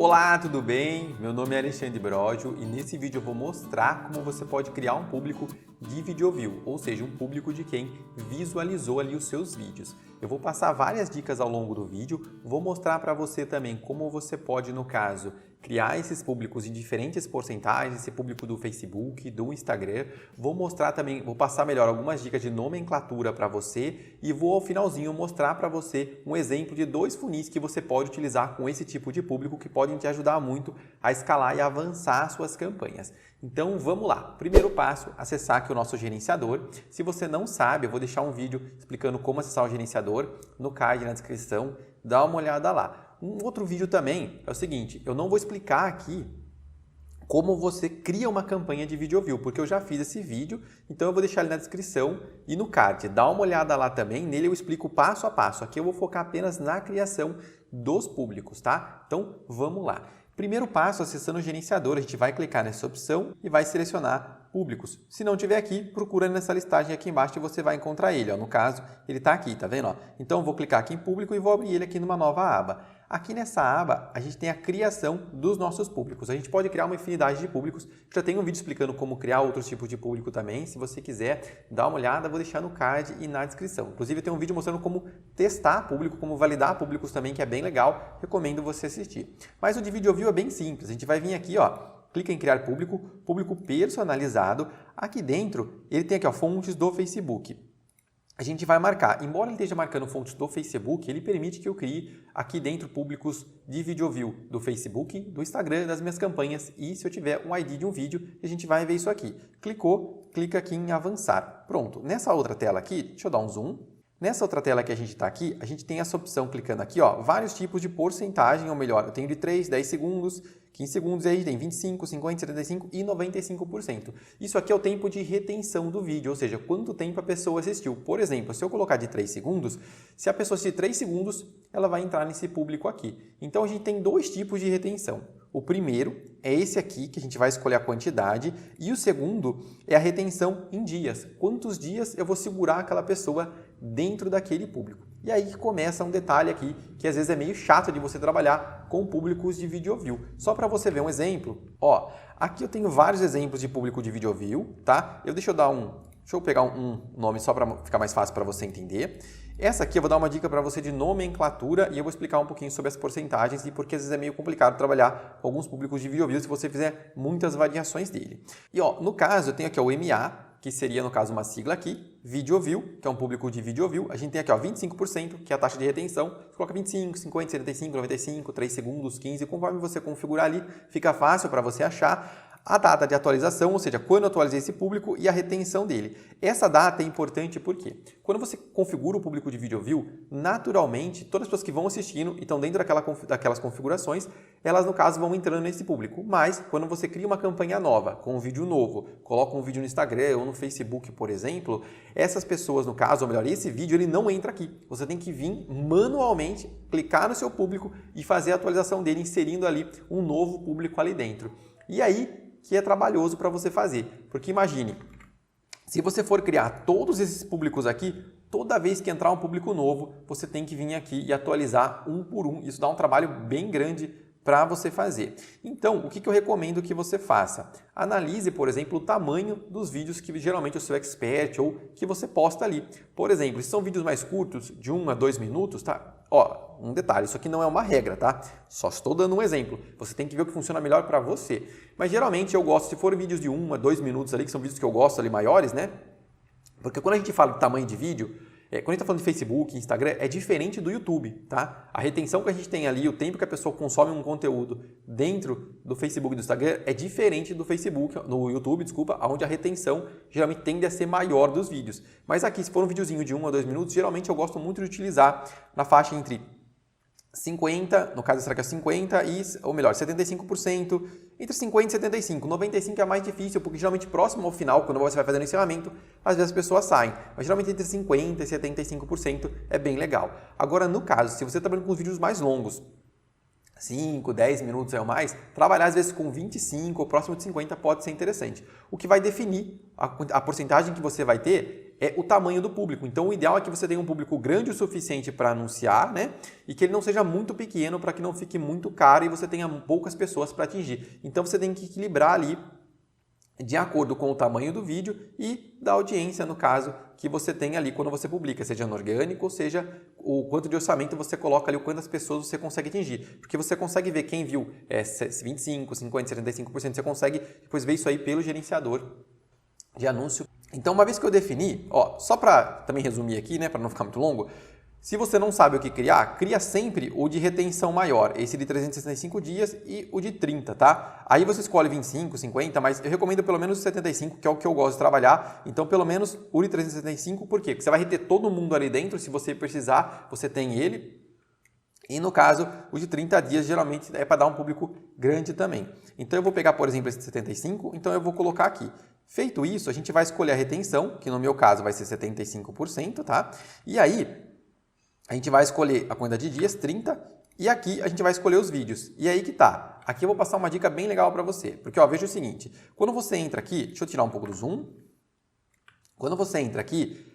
Olá, tudo bem? Meu nome é Alexandre Broggio e nesse vídeo eu vou mostrar como você pode criar um público de video view, ou seja, um público de quem visualizou ali os seus vídeos. Eu vou passar várias dicas ao longo do vídeo, vou mostrar para você também como você pode, no caso, criar esses públicos em diferentes porcentagens, esse público do Facebook, do Instagram. Vou mostrar também, vou passar melhor algumas dicas de nomenclatura para você e vou ao finalzinho mostrar para você um exemplo de 2 funis que você pode utilizar com esse tipo de público que podem te ajudar muito a escalar e avançar suas campanhas. Então vamos lá. Primeiro passo, acessar aqui o nosso gerenciador. Se você não sabe, eu vou deixar um vídeo explicando como acessar o gerenciador no card na descrição. Dá uma olhada lá. Um outro vídeo também é o seguinte, eu não vou explicar aqui como você cria uma campanha de video view, porque eu já fiz esse vídeo, então eu vou deixar ele na descrição e no card. Dá uma olhada lá também, nele eu explico passo a passo. Aqui eu vou focar apenas na criação dos públicos, tá? Então vamos lá. Primeiro passo, acessando o gerenciador, a gente vai clicar nessa opção e vai selecionar públicos. Se não tiver aqui, procura nessa listagem aqui embaixo e você vai encontrar ele. Ó. No caso, ele está aqui, tá vendo? Ó? Então, eu vou clicar aqui em público e vou abrir ele aqui numa nova aba. Aqui nessa aba, a gente tem a criação dos nossos públicos. A gente pode criar uma infinidade de públicos. Já tem um vídeo explicando como criar outros tipos de público também. Se você quiser, dá uma olhada, vou deixar no card e na descrição. Inclusive, tem um vídeo mostrando como testar público, como validar públicos também, que é bem legal. Recomendo você assistir. Mas o de video view é bem simples. A gente vai vir aqui, ó, clica em criar público, público personalizado. Aqui dentro, ele tem aqui, ó, fontes do Facebook. A gente vai marcar, embora ele esteja marcando fontes do Facebook, ele permite que eu crie aqui dentro públicos de video view do Facebook, do Instagram, das minhas campanhas e se eu tiver um ID de um vídeo, a gente vai ver isso aqui. Clicou, clica aqui em avançar. Pronto, nessa outra tela aqui, deixa eu dar um zoom. Nessa outra tela que a gente está aqui, a gente tem essa opção, clicando aqui, ó, vários tipos de porcentagem, ou melhor, eu tenho de 3, 10 segundos, 15 segundos, e aí tem 25, 50, 75 e 95%. Isso aqui é o tempo de retenção do vídeo, ou seja, quanto tempo a pessoa assistiu. Por exemplo, se eu colocar de 3 segundos, se a pessoa assistir 3 segundos, ela vai entrar nesse público aqui. Então, a gente tem 2 tipos de retenção. O primeiro é esse aqui, que a gente vai escolher a quantidade, e o segundo é a retenção em dias. Quantos dias eu vou segurar aquela pessoa dentro daquele público. E aí começa um detalhe aqui, que às vezes é meio chato de você trabalhar com públicos de video view. Só para você ver um exemplo, ó, aqui eu tenho vários exemplos de público de video view, tá? Deixa eu pegar um nome só para ficar mais fácil para você entender. Essa aqui eu vou dar uma dica para você de nomenclatura e eu vou explicar um pouquinho sobre as porcentagens e porque às vezes é meio complicado trabalhar com alguns públicos de video view se você fizer muitas variações dele. E ó, no caso eu tenho aqui o MA, que seria no caso uma sigla aqui, video view, que é um público de video view. A gente tem aqui ó, 25%, que é a taxa de retenção. Você coloca 25, 50, 75, 95, 3 segundos, 15, conforme você configurar ali, fica fácil para você achar. A data de atualização, ou seja, quando eu atualizei esse público e a retenção dele. Essa data é importante porque quando você configura o público de video view, naturalmente, todas as pessoas que vão assistindo e estão dentro daquelas configurações, elas no caso vão entrando nesse público. Mas quando você cria uma campanha nova, com um vídeo novo, coloca um vídeo no Instagram ou no Facebook, por exemplo, essas pessoas no caso, ou melhor, esse vídeo ele não entra aqui. Você tem que vir manualmente, clicar no seu público e fazer a atualização dele, inserindo ali um novo público ali dentro. E aí, que é trabalhoso para você fazer. Porque imagine, se você for criar todos esses públicos aqui, toda vez que entrar um público novo, você tem que vir aqui e atualizar um por um. Isso dá um trabalho bem grande para você fazer. Então, o que eu recomendo que você faça? Analise, por exemplo, o tamanho dos vídeos que geralmente o seu expert ou que você posta ali. Por exemplo, se são vídeos mais curtos, de 1 a 2 minutos, tá? Ó, um detalhe, isso aqui não é uma regra, tá? Só estou dando um exemplo. Você tem que ver o que funciona melhor para você. Mas geralmente eu gosto, se for vídeos de 1 a 2 minutos ali, que são vídeos que eu gosto ali maiores, né? Porque quando a gente fala de tamanho de vídeo, quando a gente está falando de Facebook, Instagram, é diferente do YouTube, tá? A retenção que a gente tem ali, o tempo que a pessoa consome um conteúdo dentro do Facebook e do Instagram é diferente do Facebook, no YouTube, desculpa, onde a retenção geralmente tende a ser maior dos vídeos. Mas aqui, se for um videozinho de 1 a 2 minutos, geralmente eu gosto muito de utilizar na faixa entre 50, no caso será que é 50 ou melhor, 75%, entre 50 e 75. 95 é mais difícil, porque geralmente próximo ao final, quando você vai fazendo o encerramento, às vezes as pessoas saem. Mas geralmente entre 50 e 75% é bem legal. Agora, no caso, se você está trabalhando com os vídeos mais longos, 5, 10 minutos ou mais, trabalhar às vezes com 25 ou próximo de 50 pode ser interessante. O que vai definir a porcentagem que você vai ter é o tamanho do público. Então, o ideal é que você tenha um público grande o suficiente para anunciar, né? E que ele não seja muito pequeno para que não fique muito caro e você tenha poucas pessoas para atingir. Então, você tem que equilibrar ali de acordo com o tamanho do vídeo e da audiência, no caso, que você tem ali quando você publica, seja no orgânico, ou seja, o quanto de orçamento você coloca ali, o quantas pessoas você consegue atingir. Porque você consegue ver quem viu 25%, 50%, 75%, você consegue depois ver isso aí pelo gerenciador de anúncio. Então, uma vez que eu defini, só para também resumir aqui, né, para não ficar muito longo, se você não sabe o que criar, cria sempre o de retenção maior, esse de 365 dias e o de 30, tá? Aí você escolhe 25, 50, mas eu recomendo pelo menos o 75, que é o que eu gosto de trabalhar. Então, pelo menos o de 365, por quê? Porque você vai reter todo mundo ali dentro, se você precisar, você tem ele. E no caso, o de 30 dias geralmente é para dar um público grande também. Então, eu vou pegar, por exemplo, esse de 75, então eu vou colocar aqui. Feito isso, a gente vai escolher a retenção, que no meu caso vai ser 75%, tá? E aí, a gente vai escolher a quantidade de dias, 30, e aqui a gente vai escolher os vídeos. E aí que tá. Aqui eu vou passar uma dica bem legal para você. Porque, veja o seguinte, quando você entra aqui, deixa eu tirar um pouco do zoom. Quando você entra aqui,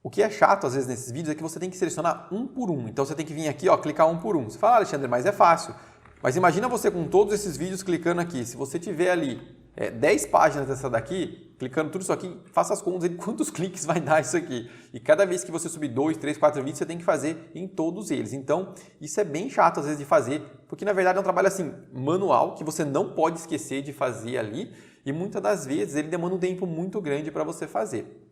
o que é chato às vezes nesses vídeos é que você tem que selecionar um por um. Então você tem que vir aqui, clicar um por um. Você fala, Alexandre, mas é fácil. Mas imagina você com todos esses vídeos clicando aqui. Se você tiver ali 10 páginas dessa daqui, clicando tudo isso aqui, faça as contas de quantos cliques vai dar isso aqui. E cada vez que você subir 2, 3, 4 vídeos, você tem que fazer em todos eles. Então, isso é bem chato às vezes de fazer, porque na verdade é um trabalho assim, manual, que você não pode esquecer de fazer ali, e muitas das vezes ele demanda um tempo muito grande para você fazer.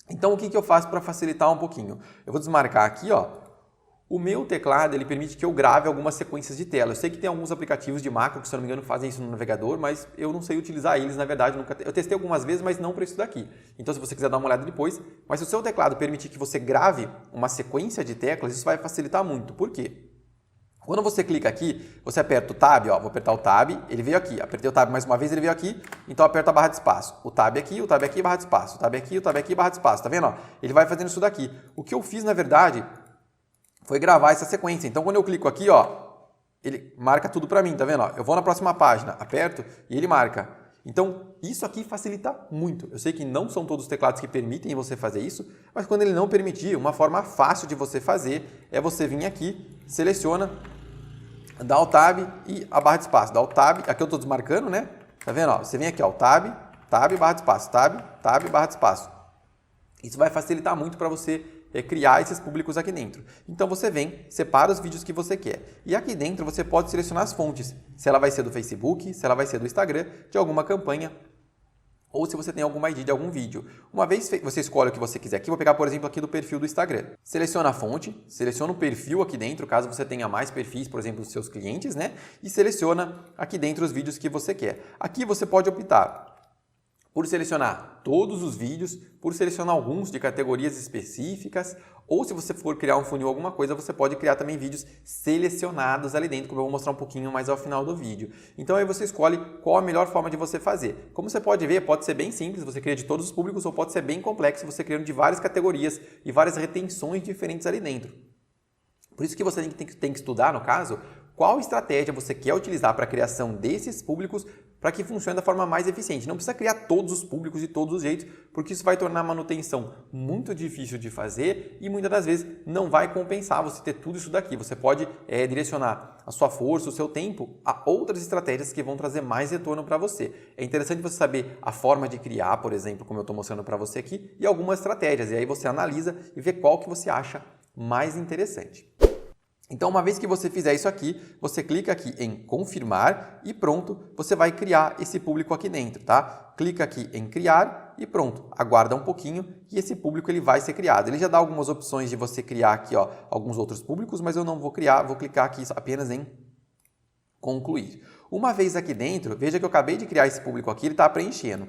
Então, o que eu faço para facilitar um pouquinho? Eu vou desmarcar aqui, O meu teclado, ele permite que eu grave algumas sequências de tela. Eu sei que tem alguns aplicativos de macro que, se eu não me engano, fazem isso no navegador, mas eu não sei utilizar eles, na verdade. Eu testei algumas vezes, mas não para isso daqui. Então, se você quiser dar uma olhada depois, mas se o seu teclado permitir que você grave uma sequência de teclas, isso vai facilitar muito. Por quê? Quando você clica aqui, você aperta o Tab, vou apertar o Tab, ele veio aqui. Apertei o Tab mais uma vez, ele veio aqui, então aperta a barra de espaço. O Tab aqui, barra de espaço. O Tab aqui, barra de espaço. Tá vendo? Ele vai fazendo isso daqui. O que eu fiz, na verdade, foi gravar essa sequência. Então, quando eu clico aqui, ele marca tudo para mim, tá vendo? Eu vou na próxima página, aperto e ele marca. Então, isso aqui facilita muito. Eu sei que não são todos os teclados que permitem você fazer isso, mas quando ele não permitir, uma forma fácil de você fazer é você vir aqui, seleciona, dá o Tab e a barra de espaço. Dá o Tab, aqui eu estou desmarcando, né? Tá vendo? Você vem aqui, o Tab, barra de espaço, Tab, barra de espaço. Isso vai facilitar muito para você criar esses públicos aqui dentro. Então você vem, separa os vídeos que você quer. E aqui dentro você pode selecionar as fontes. Se ela vai ser do Facebook, se ela vai ser do Instagram, de alguma campanha, ou se você tem alguma ID de algum vídeo. Uma vez você escolhe o que você quiser. Aqui vou pegar, por exemplo, aqui do perfil do Instagram. Seleciona a fonte, seleciona o perfil aqui dentro, caso você tenha mais perfis, por exemplo, dos seus clientes, né? E seleciona aqui dentro os vídeos que você quer. Aqui você pode optar por selecionar todos os vídeos, por selecionar alguns de categorias específicas, ou se você for criar um funil ou alguma coisa, você pode criar também vídeos selecionados ali dentro, como eu vou mostrar um pouquinho mais ao final do vídeo. Então aí você escolhe qual a melhor forma de você fazer. Como você pode ver, pode ser bem simples, você cria de todos os públicos, ou pode ser bem complexo, você criando de várias categorias e várias retenções diferentes ali dentro. Por isso que você tem que estudar, no caso, qual estratégia você quer utilizar para a criação desses públicos para que funcione da forma mais eficiente. Não precisa criar todos os públicos de todos os jeitos, porque isso vai tornar a manutenção muito difícil de fazer e muitas das vezes não vai compensar você ter tudo isso daqui. Você pode direcionar a sua força, o seu tempo a outras estratégias que vão trazer mais retorno para você. É interessante você saber a forma de criar, por exemplo, como eu estou mostrando para você aqui, e algumas estratégias. E aí você analisa e vê qual que você acha mais interessante. Então, uma vez que você fizer isso aqui, você clica aqui em confirmar e pronto, você vai criar esse público aqui dentro, tá? Clica aqui em criar e pronto, aguarda um pouquinho e esse público ele vai ser criado. Ele já dá algumas opções de você criar aqui, alguns outros públicos, mas eu não vou criar, vou clicar aqui apenas em concluir. Uma vez aqui dentro, veja que eu acabei de criar esse público aqui, ele está preenchendo.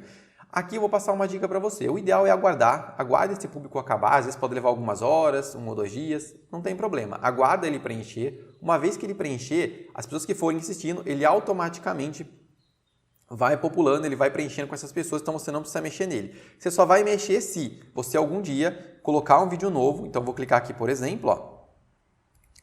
Aqui eu vou passar uma dica para você. O ideal é aguarde esse público acabar, às vezes pode levar algumas horas, 1 ou 2 dias, não tem problema. Aguarda ele preencher. Uma vez que ele preencher, as pessoas que forem insistindo, ele automaticamente vai populando, ele vai preenchendo com essas pessoas, então você não precisa mexer nele. Você só vai mexer se você algum dia colocar um vídeo novo. Então vou clicar aqui, por exemplo,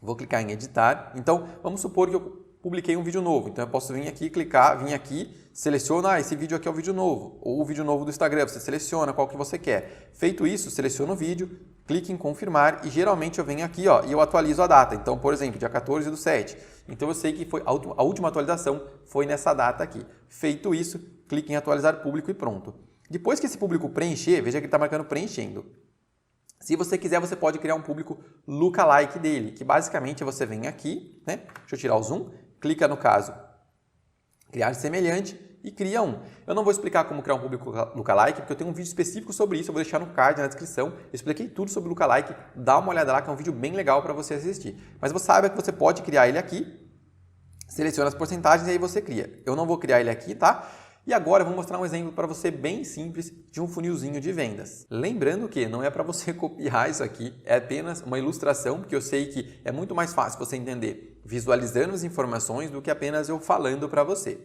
vou clicar em editar. Então vamos supor que eu publiquei um vídeo novo. Então eu posso vir aqui, clicar, vir aqui, seleciona, esse vídeo aqui é o vídeo novo, ou o vídeo novo do Instagram, você seleciona qual que você quer. Feito isso, seleciona o vídeo, clique em confirmar e geralmente eu venho aqui ó, e eu atualizo a data. Então, por exemplo, dia 14/7. Então eu sei que foi a última atualização foi nessa data aqui. Feito isso, clique em atualizar público e pronto. Depois que esse público preencher, veja que ele está marcando preenchendo. Se você quiser, você pode criar um público lookalike dele, que basicamente você vem aqui, né? Deixa eu tirar o zoom, clica no caso, criar semelhante e cria um. Eu não vou explicar como criar um público lookalike, porque eu tenho um vídeo específico sobre isso, eu vou deixar no card, na descrição. Eu expliquei tudo sobre lookalike, dá uma olhada lá que é um vídeo bem legal para você assistir. Mas você saiba que você pode criar ele aqui, seleciona as porcentagens e aí você cria. Eu não vou criar ele aqui, tá? E agora eu vou mostrar um exemplo para você bem simples de um funilzinho de vendas. Lembrando que não é para você copiar isso aqui, é apenas uma ilustração, porque eu sei que é muito mais fácil você entender visualizando as informações do que apenas eu falando para você.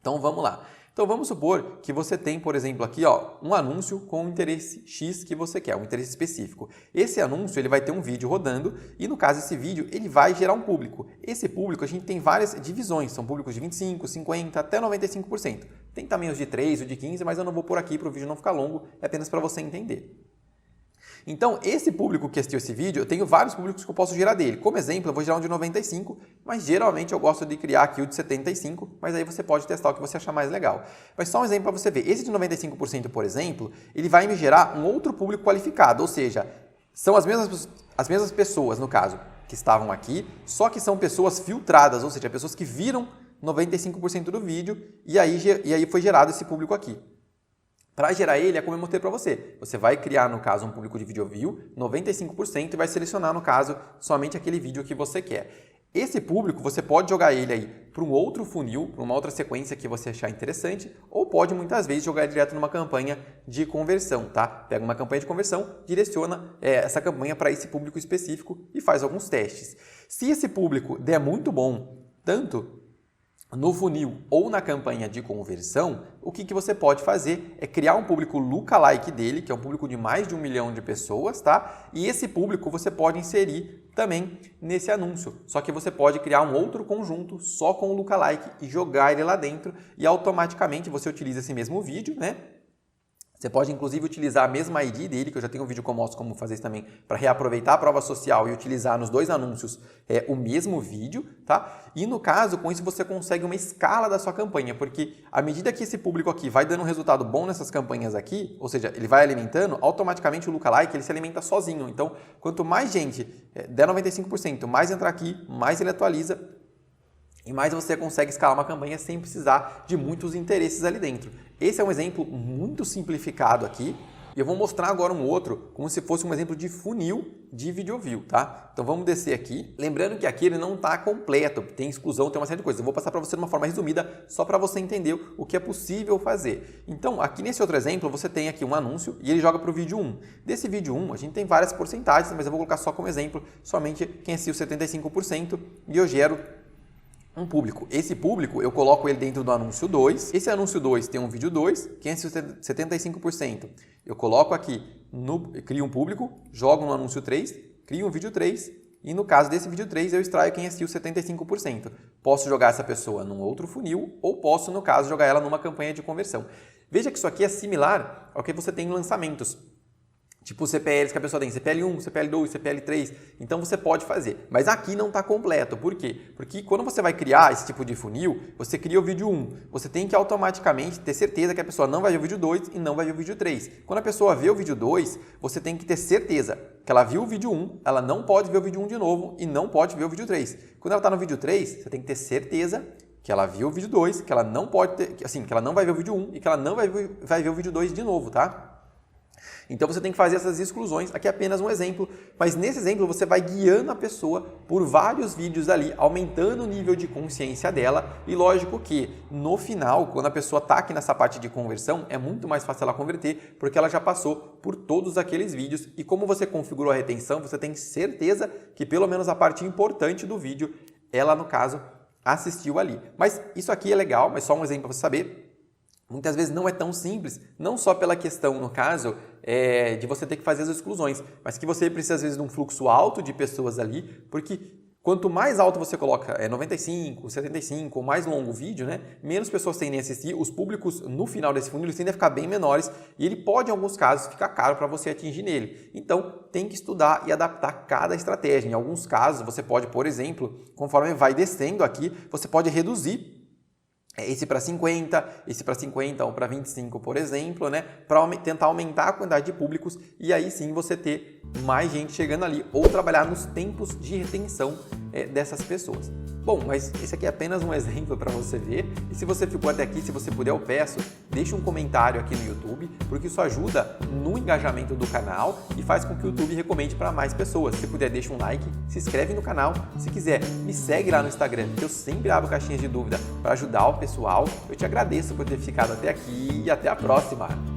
Então vamos lá. Então vamos supor que você tem, por exemplo, aqui ó, um anúncio com um interesse X que você quer, um interesse específico. Esse anúncio ele vai ter um vídeo rodando e no caso esse vídeo ele vai gerar um público. Esse público a gente tem várias divisões, são públicos de 25%, 50% até 95%. Tem também os de 3%, os de 15%, mas eu não vou por aqui para o vídeo não ficar longo, é apenas para você entender. Então, esse público que assistiu esse vídeo, eu tenho vários públicos que eu posso gerar dele. Como exemplo, eu vou gerar um de 95, mas geralmente eu gosto de criar aqui o de 75, mas aí você pode testar o que você achar mais legal. Mas só um exemplo para você ver. Esse de 95%, por exemplo, ele vai me gerar um outro público qualificado, ou seja, são as mesmas pessoas, no caso, que estavam aqui, só que são pessoas filtradas, ou seja, pessoas que viram 95% do vídeo e aí foi gerado esse público aqui. Para gerar ele, é como eu mostrei para você. Você vai criar, no caso, um público de video view, 95%, e vai selecionar, no caso, somente aquele vídeo que você quer. Esse público, você pode jogar ele aí para um outro funil, para uma outra sequência que você achar interessante, ou pode, muitas vezes, jogar ele direto numa campanha de conversão, tá? Pega uma campanha de conversão, direciona essa campanha para esse público específico e faz alguns testes. Se esse público der muito bom, tanto no funil ou na campanha de conversão, o que você pode fazer é criar um público lookalike dele, que é um público de mais de 1 milhão de pessoas, tá? E esse público você pode inserir também nesse anúncio. Só que você pode criar um outro conjunto só com o lookalike e jogar ele lá dentro e automaticamente você utiliza esse mesmo vídeo, né? Você pode, inclusive, utilizar a mesma ID dele, que eu já tenho um vídeo que eu mostro como fazer isso também, para reaproveitar a prova social e utilizar nos dois anúncios o mesmo vídeo, tá? E, no caso, com isso você consegue uma escala da sua campanha, porque à medida que esse público aqui vai dando um resultado bom nessas campanhas aqui, ou seja, ele vai alimentando, automaticamente o lookalike ele se alimenta sozinho. Então, quanto mais gente der 95%, mais entrar aqui, mais ele atualiza, e mais você consegue escalar uma campanha sem precisar de muitos interesses ali dentro. Esse é um exemplo muito simplificado aqui. E eu vou mostrar agora um outro, como se fosse um exemplo de funil de video view, tá? Então vamos descer aqui. Lembrando que aqui ele não está completo, tem exclusão, tem uma série de coisas. Eu vou passar para você de uma forma resumida, só para você entender o que é possível fazer. Então, aqui nesse outro exemplo, você tem aqui um anúncio e ele joga para o vídeo 1. Desse vídeo 1, a gente tem várias porcentagens, mas eu vou colocar só como exemplo, somente quem assistiu 75% e eu gero um público. Esse público, eu coloco ele dentro do anúncio 2. Esse anúncio 2 tem um vídeo 2, quem assistiu 75%. Eu coloco aqui, crio um público, jogo no anúncio 3, crio um vídeo 3 e no caso desse vídeo 3 eu extraio quem assistiu 75%. Posso jogar essa pessoa num outro funil ou posso, no caso, jogar ela numa campanha de conversão. Veja que isso aqui é similar ao que você tem em lançamentos. Tipo CPLs que a pessoa tem, CPL1, CPL2, CPL3, então você pode fazer. Mas aqui não está completo, por quê? Porque quando você vai criar esse tipo de funil, você cria o vídeo 1, você tem que automaticamente ter certeza que a pessoa não vai ver o vídeo 2 e não vai ver o vídeo 3. Quando a pessoa vê o vídeo 2, você tem que ter certeza que ela viu o vídeo 1, ela não pode ver o vídeo 1 de novo e não pode ver o vídeo 3. Quando ela está no vídeo 3, você tem que ter certeza que ela viu o vídeo 2, que ela não pode ter, assim, que ela não vai ver o vídeo 1 e que ela não vai ver o vídeo 2 de novo, tá? Então você tem que fazer essas exclusões, aqui é apenas um exemplo, mas nesse exemplo você vai guiando a pessoa por vários vídeos ali, aumentando o nível de consciência dela e lógico que no final, quando a pessoa está aqui nessa parte de conversão, é muito mais fácil ela converter porque ela já passou por todos aqueles vídeos e como você configurou a retenção, você tem certeza que pelo menos a parte importante do vídeo, ela no caso assistiu ali. Mas isso aqui é legal, mas só um exemplo para você saber. Muitas vezes não é tão simples, não só pela questão, no caso, de você ter que fazer as exclusões, mas que você precisa, às vezes, de um fluxo alto de pessoas ali, porque Quanto mais alto você coloca 95, 75 ou mais longo o vídeo, né, menos pessoas tendem a assistir, os públicos no final desse funil eles tendem a ficar bem menores e ele pode, em alguns casos, ficar caro para você atingir nele. Então, tem que estudar e adaptar cada estratégia. Em alguns casos, você pode, por exemplo, conforme vai descendo aqui, você pode reduzir esse para 50, esse para 50 ou para 25, por exemplo, né? Para tentar aumentar a quantidade de públicos e aí sim você ter mais gente chegando ali ou trabalhar nos tempos de retenção dessas pessoas. Bom, mas esse aqui é apenas um exemplo para você ver e se você ficou até aqui, se você puder, eu peço, deixe um comentário aqui no YouTube, porque isso ajuda no engajamento do canal e faz com que o YouTube recomende para mais pessoas. Se puder, deixa um like, se inscreve no canal, se quiser, me segue lá no Instagram, que eu sempre abro caixinhas de dúvida para ajudar o pessoal. Eu te agradeço por ter ficado até aqui e até a próxima!